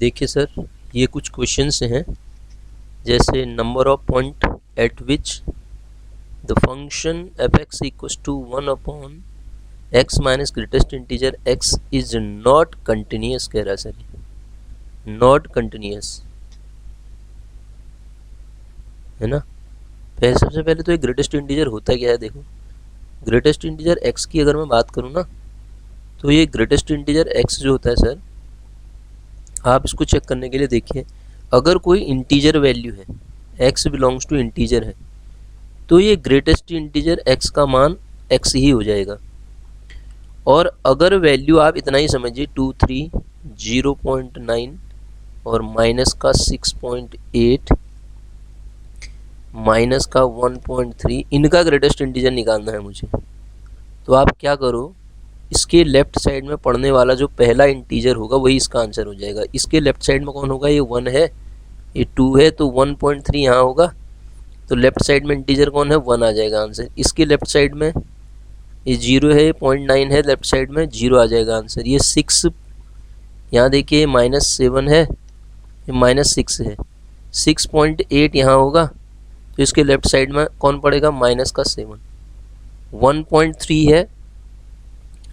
देखिए सर, ये कुछ क्वेश्चंस हैं, जैसे number of point at which the function F X equals to 1 upon x minus greatest integer X is not continuous कह रहा है सर, नॉट कंटिन्यूस है ना। सबसे पहले तो ये ग्रेटेस्ट इंटीजर होता क्या है, देखो ग्रेटेस्ट इंटीजर एक्स की अगर मैं बात करूँ ना, तो ये ग्रेटेस्ट इंटीजर एक्स जो होता है सर, आप इसको चेक करने के लिए देखिए, अगर कोई इंटीजर वैल्यू है, x बिलोंग्स टू इंटीजर है, तो ये ग्रेटेस्ट इंटीजर x का मान x ही हो जाएगा। और अगर वैल्यू आप इतना ही समझिए 2, 3, 0.9 और माइनस का 6.8 माइनस का 1.3, इनका ग्रेटेस्ट इंटीजर निकालना है मुझे, तो आप क्या करो, इसके लेफ्ट साइड में पढ़ने वाला जो पहला इंटीजर होगा वही इसका आंसर हो जाएगा। इसके लेफ्ट साइड में कौन होगा, ये 1 है, ये 2 है, तो 1.3 यहाँ होगा, तो लेफ्ट साइड में इंटीजर कौन है, 1 आ जाएगा आंसर। इसके लेफ्ट साइड में ये 0 है, 0.9 है, लेफ्ट साइड में 0 आ जाएगा आंसर। ये 6 यहाँ देखिए, -7 है, ये -6 है, 6.8 यहाँ होगा, तो इसके लेफ्ट साइड में कौन पड़ेगा, -7। 1.3 है,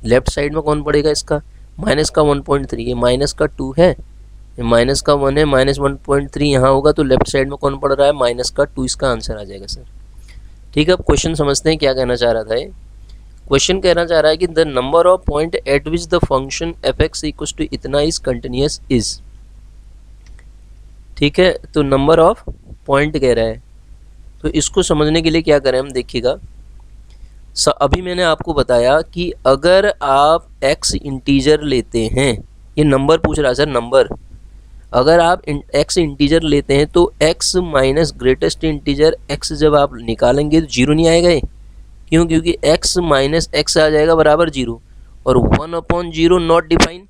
लेफ्ट साइड में कौन पड़ेगा इसका, -1.3, ये -2 है, ये -1 है, -1.3 यहाँ होगा, तो लेफ्ट साइड में कौन पड़ रहा है, -2, इसका आंसर आ जाएगा सर। ठीक है, अब क्वेश्चन समझते हैं क्या कहना चाह रहा था ये। क्वेश्चन कहना चाह रहा है कि the number of point at which the function F X equals to इतना इज कंटिन्यूस इज। ठीक है, तो नंबर ऑफ पॉइंट कह रहा है, तो इसको समझने के लिए क्या करें हम, देखिएगा अभी मैंने आपको बताया कि अगर आप x इंटीजर लेते हैं, ये नंबर पूछ रहा है सर, नंबर, अगर आप x इंटीजर लेते हैं तो x minus greatest integer x जब आप निकालेंगे तो 0 नहीं आएगा ये, क्यों, क्योंकि x माइनस x आ जाएगा बराबर 0, और 1/0 नॉट डिफाइन,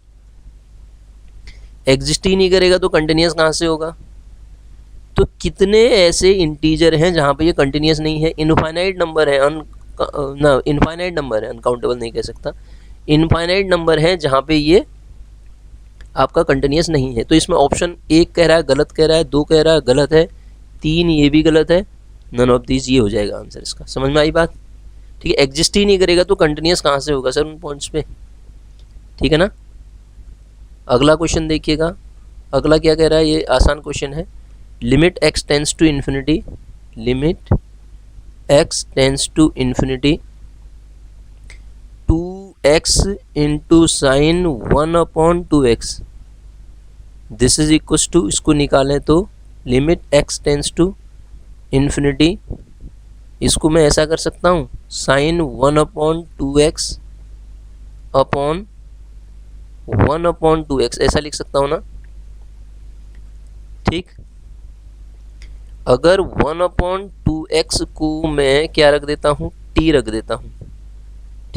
एग्जिस्ट ही नहीं करेगा, तो कंटिन्यूस कहाँ से होगा। तो कितने ऐसे इंटीजर हैं जहाँ पे ये कंटिन्यूस नहीं है, इनफाइनाइट नंबर है, इनफाइनाइट नंबर है, अनकाउंटेबल नहीं कह सकता, इनफाइनाइट नंबर है जहाँ पे ये आपका कंटिन्यूस नहीं है। तो इसमें ऑप्शन 1 कह रहा है गलत, कह रहा है 2 कह रहा है गलत है, 3 ये भी गलत है, नन ऑफ दिस ये हो जाएगा आंसर इसका। समझ में आई बात। ठीक है, एग्जिस्ट ही नहीं करेगा तो कंटिन्यूस कहाँ से होगा सर उन पॉइंट्स पे। ठीक है ना। अगला क्वेश्चन देखिएगा, अगला क्या कह रहा है, ये आसान क्वेश्चन है। Limit x tends to infinity, limit x tends to infinity 2x into sine 1/2x, this is equal to, इसको निकालें तो limit x tends to infinity, इसको मैं ऐसा कर सकता हूँ साइन 1/2x अपॉन 1/2x, ऐसा लिख सकता हूँ ना। ठीक, अगर 1/2x को मैं क्या रख देता हूँ, t रख देता हूँ।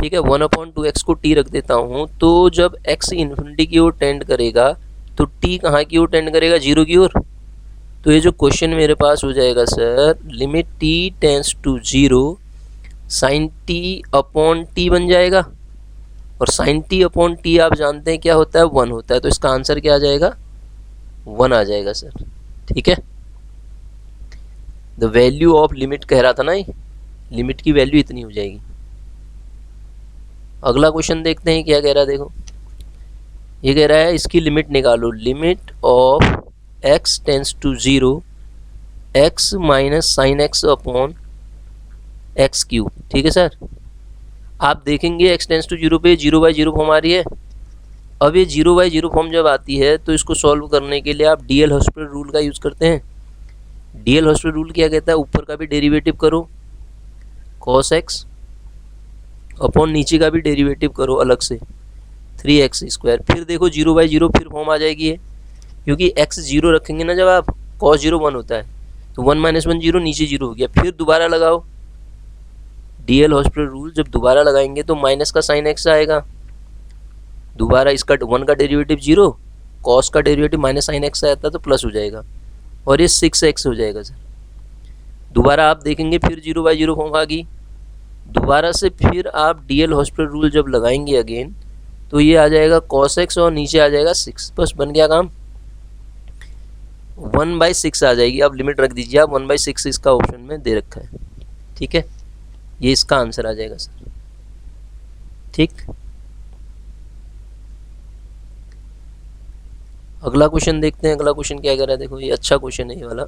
ठीक है, 1/2x को t रख देता हूँ, तो जब x इन्फिनिटी की ओर टेंड करेगा तो t कहाँ की ओर टेंड करेगा, 0 की ओर। तो ये जो क्वेश्चन मेरे पास हो जाएगा sir, limit t tends to 0 sine t upon t बन जाएगा, और साइन t अपॉन t आप जानते हैं क्या होता है, 1 होता है, तो इसका आंसर क्या आ जाएगा, 1 आ जाएगा सर। ठीक है, द वैल्यू ऑफ लिमिट कह रहा था ना, लिमिट की वैल्यू इतनी हो जाएगी। अगला क्वेश्चन देखते हैं क्या कह रहा है, देखो ये कह रहा है इसकी लिमिट निकालो, limit of x tends to 0 x minus sine x upon x cube. ठीक है सर, आप देखेंगे x टेंस टू 0 पे 0/0 फॉर्म आ रही है। अब ये 0/0 फॉर्म जब आती है तो इसको सॉल्व करने के लिए आप डीएल हॉस्पिटल रूल का यूज़ करते हैं। डीएल हॉस्पिटल रूल क्या कहता है, ऊपर का भी डेरिवेटिव करो cos x अपॉन नीचे का भी डेरिवेटिव करो अलग से 3x², फिर देखो 0/0 फिर फॉर्म आ जाएगी है, क्योंकि x 0 रखेंगे ना जब आप, cos 0 1 होता है, तो 1 - 1 0, नीचे 0 हो गया, फिर दोबारा लगाओ डीएल हॉस्पिटल रूल, जब दोबारा लगाएंगे तो माइनस का साइन x आएगा, दोबारा इसका 1 का डेरिवेटिव 0, cos का डेरिवेटिव माइनस साइन x आता है तो प्लस हो जाएगा, और ये 6x हो जाएगा सर। दोबारा आप देखेंगे फिर 0/0 फॉर्म आ गई, दोबारा से फिर आप डीएल हॉस्पिटल रूल जब लगाएंगे अगेन, तो ये आ जाएगा cos x और नीचे आ जाएगा 6, बस बन गया काम। 1/6 आ जाएगी। आप लिमिट रख दीजिए, आप 1/6 इसका ऑप्शन में दे रखा है। ठीक है, ये इसका आंसर आ जाएगा सर। ठीक, अगला क्वेश्चन देखते हैं। अगला क्वेश्चन क्या कह रहा है, देखो ये अच्छा क्वेश्चन है ये वाला।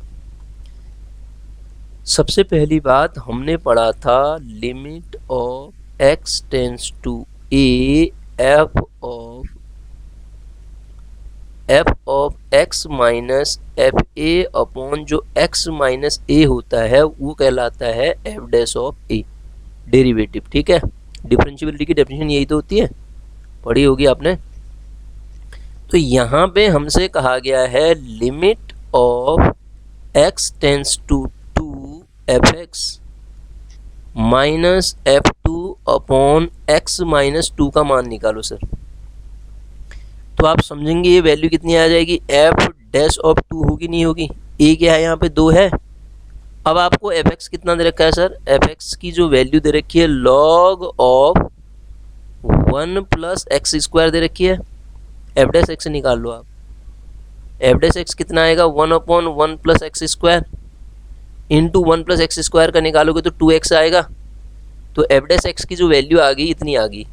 सबसे पहली बात हमने पढ़ा था limit of x tends to a f of x minus f a upon जो एक्स माइनस ए होता है वो कहलाता है f dash of a, derivative. ठीक है, डिफरेंशियबिलिटी की डेफिनेशन यही तो होती है, पढ़ी होगी आपने। तो यहाँ पे हमसे कहा गया है limit of x tends to f x minus f two upon x minus 2 का मान निकालो सर। तो आप समझेंगे ये वैल्यू कितनी आ जाएगी, एफ डैश ऑफ 2 होगी, नहीं होगी। ए क्या है यहाँ पे, 2 है। अब आपको एफ एक्स कितना दे रखा है सर, एफ एक्स की जो वैल्यू दे रखी है log of 1 plus x square दे रखी है। एफ डैश एक्स निकाल लो आप, एफ डैश एक्स कितना आएगा, 1 upon 1 plus x square into 1 plus x square का निकालोगे तो 2x आएगा। तो एफ डैश एक्स की जो वैल्यू आ गई इतनी आ गई।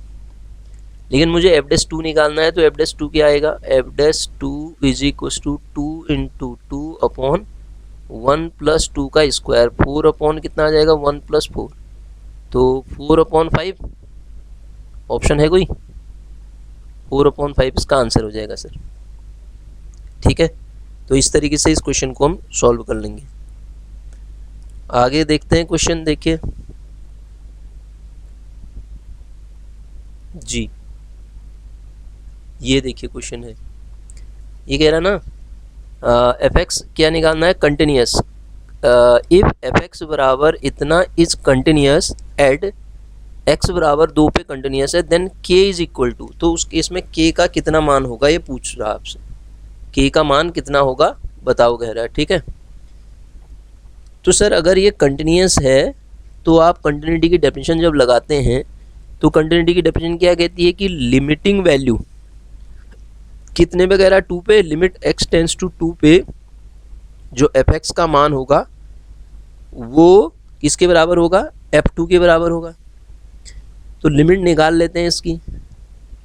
लेकिन मुझे एफ डैश 2 निकालना है, तो एफ डैश 2 क्या आएगा, f dash 2 is equal to 2 into 2 upon 1 plus 2 का स्क्वायर, 4 अपॉन कितना आ जाएगा, 1 प्लस 4, तो 4 अपॉन 5 ऑप्शन है कोई, 4 अपॉन 5 इसका आंसर हो जाएगा सर। ठीक है, तो इस तरीके से इस क्वेश्चन को हम सॉल्व कर लेंगे। आगे देखते हैं क्वेश्चन, देखिए जी, ये देखिए क्वेश्चन है, ये कह रहा ना एफ एक्स क्या निकालना है, कंटिन्यूस। इफ एफ एक्स बराबर इतना इज कंटिन्यूस एड एक्स बराबर 2 पे कंटिन्यूस है, देन के इज इक्वल टू, तो उस केस में के का कितना मान होगा ये पूछ रहा है आपसे, के का मान कितना होगा बताओ कह रहा है। ठीक है, तो सर अगर ये कंटिन्यूस है तो आप कंटिन्यूटी की डेफिनेशन जब लगाते हैं तो कंटिन्यूटी की डेफिनेशन क्या कहती है कि लिमिटिंग वैल्यू कितने पे कह रहा है, 2 पे, लिमिट एक्स टेंस टू 2 पे जो एफ एक्स का मान होगा वो किसके बराबर होगा, f2 के बराबर होगा। तो लिमिट निकाल लेते हैं इसकी,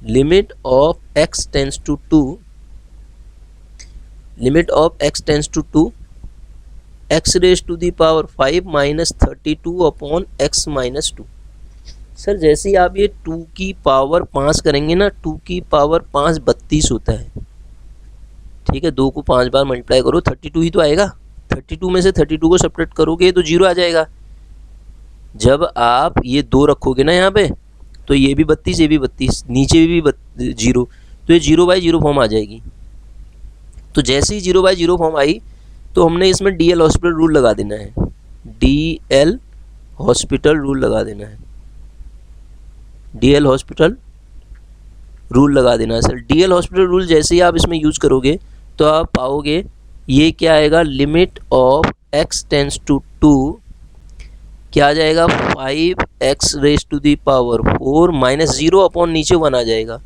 limit of x tends to 2, limit of x tends to 2 x raise to the power 5 minus 32 upon x minus 2। Sir जैसे ही आप ये 2 की पावर 5 करेंगे ना, 2 की पावर 5 32 होता है। ठीक है, 2 को 5 बार मल्टीप्लाई करो 32 ही तो आएगा, 32 में से 32 को सेपरेट करोगे तो 0 आ जाएगा। जब आप ये 2 रखोगे ना यहाँ पे तो ये भी 32, ये भी 32, नीचे भी 0, तो ये 0/0 फॉर्म आ जाएगी। तो जैसे ही 0/0 फॉर्म आई तो हमने इसमें DL हॉस्पिटल रूल लगा देना है, DL हॉस्पिटल रूल लगा देना है, DL हॉस्पिटल रूल लगा देना है सर। DL हॉस्पिटल रूल जैसे ही आप इसमें यूज करोगे तो आप पाओगे ये क्या आएगा, limit of x tends to 2 क्या आ जाएगा, 5x raise to the power 4 minus 0 upon नीचे 1 आ जाएगा,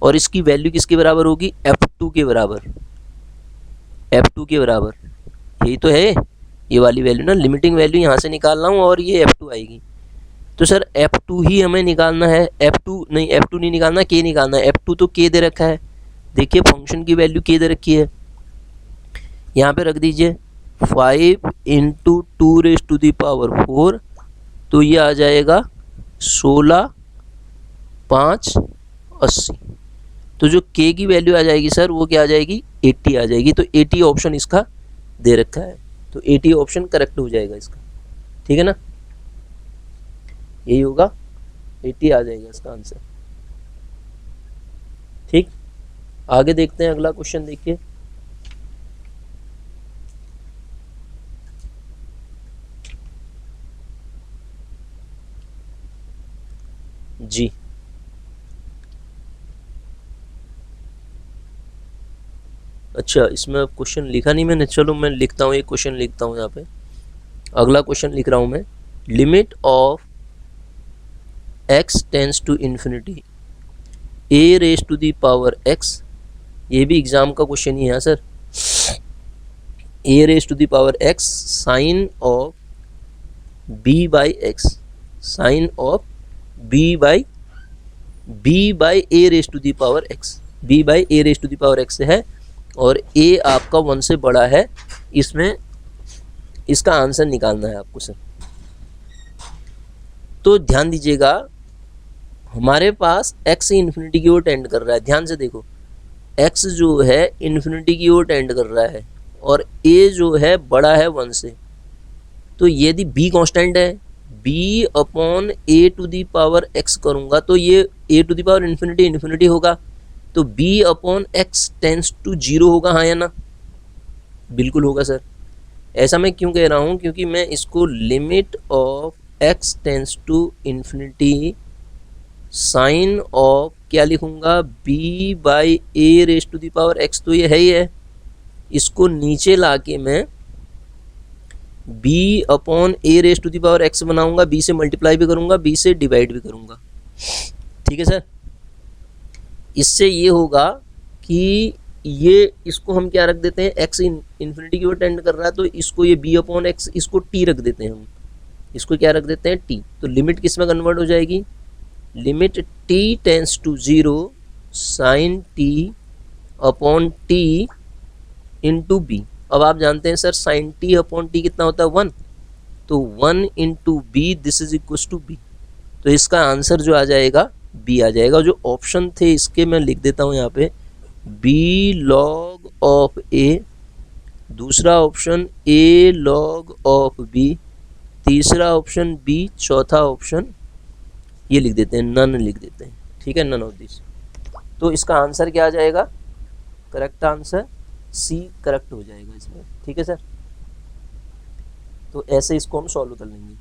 और इसकी वैल्यू किसके बराबर होगी, f2 के बराबर, f2 के बराबर। यही तो है ये वाली वैल्यू ना, लिमिटिंग वैल्यू यहाँ से निकाल रहा हूँ और ये f2 आएगी। तो सर f2 ही हमें निकालना है, f2 नहीं निकालना, k निकालना है। f2 तो k दे रखा है, देखिए फंक्शन की वैल्यू k दे रखी है, यहाँ पे रख दीजिए 5 into 2 raise to the power 4, तो ये आ जाएगा 16 5 80। तो जो k की वैल्यू आ जाएगी सर वो क्या आ जाएगी, 80 आ जाएगी। तो 80 ऑप्शन इसका दे रखा है, तो 80 ऑप्शन करेक्ट हो जाएगा इसका। ठीक है ना, यही होगा, 80 आ जाएगा इसका आंसर। ठीक, आगे देखते हैं अगला क्वेश्चन, देखिए जी। अच्छा, इसमें क्वेश्चन लिखा नहीं मैंने, चलो मैं लिखता हूँ, एक क्वेश्चन लिखता हूँ यहाँ पे। अगला क्वेश्चन लिख रहा हूँ मैं, limit of x tends to infinity a raise to the power x, ये भी एग्जाम का क्वेश्चन ही है sir. A raise to the power x sine of b by x, sine of b by a raise to the power x, b by a raise to the power x है, और ए आपका 1 से बड़ा है, इसमें इसका आंसर निकालना है आपको सर। तो ध्यान दीजिएगा, हमारे पास x इन्फिनिटी की ओर टेंड कर रहा है, ध्यान से देखो x जो है इन्फिनिटी की ओर टेंड कर रहा है और a जो है बड़ा है 1 से, तो यदि b कांस्टेंट है, b upon a to the power x करूँगा तो ये a to the power infinity infinity होगा, तो b upon x tends to 0 होगा, हाँ या ना? बिल्कुल होगा सर। ऐसा मैं क्यों कह रहा हूँ, क्योंकि मैं इसको limit of x tends to infinity sine of क्या लिखूँगा, b by a raise to the power x, तो ये है ही है, इसको नीचे लाके मैं b upon a raise to the power x बनाऊंगा, b से मल्टीप्लाई भी करूंगा, b से डिवाइड भी करूंगा, ठीक है सर। इससे ये होगा कि ये इसको हम क्या रख देते हैं, x इन्फिनिटी की ओर टेंड कर रहा है, तो इसको ये b अपॉन एक्स, इसको t रख देते हैं हम, इसको क्या रख देते हैं t, तो लिमिट किस में कन्वर्ट हो जाएगी, limit t tends to 0 sine t upon t into b. अब आप जानते हैं sir sine t upon t कितना होता है, 1, तो 1 into b, this is equal to b, तो इसका आंसर जो आ जाएगा बी आ जाएगा। जो ऑप्शन थे इसके मैं लिख देता हूँ यहाँ पे, बी लॉग ऑफ ए, दूसरा option a log of b, तीसरा ऑप्शन बी, चौथा ऑप्शन ये लिख देते हैं, नन लिख देते हैं, ठीक है, नन ऑफ दिस। तो इसका आंसर क्या आ जाएगा, करेक्ट आंसर सी करेक्ट हो जाएगा इसमें, ठीक है सर। तो ऐसे इसको हम सॉल्व कर लेंगे।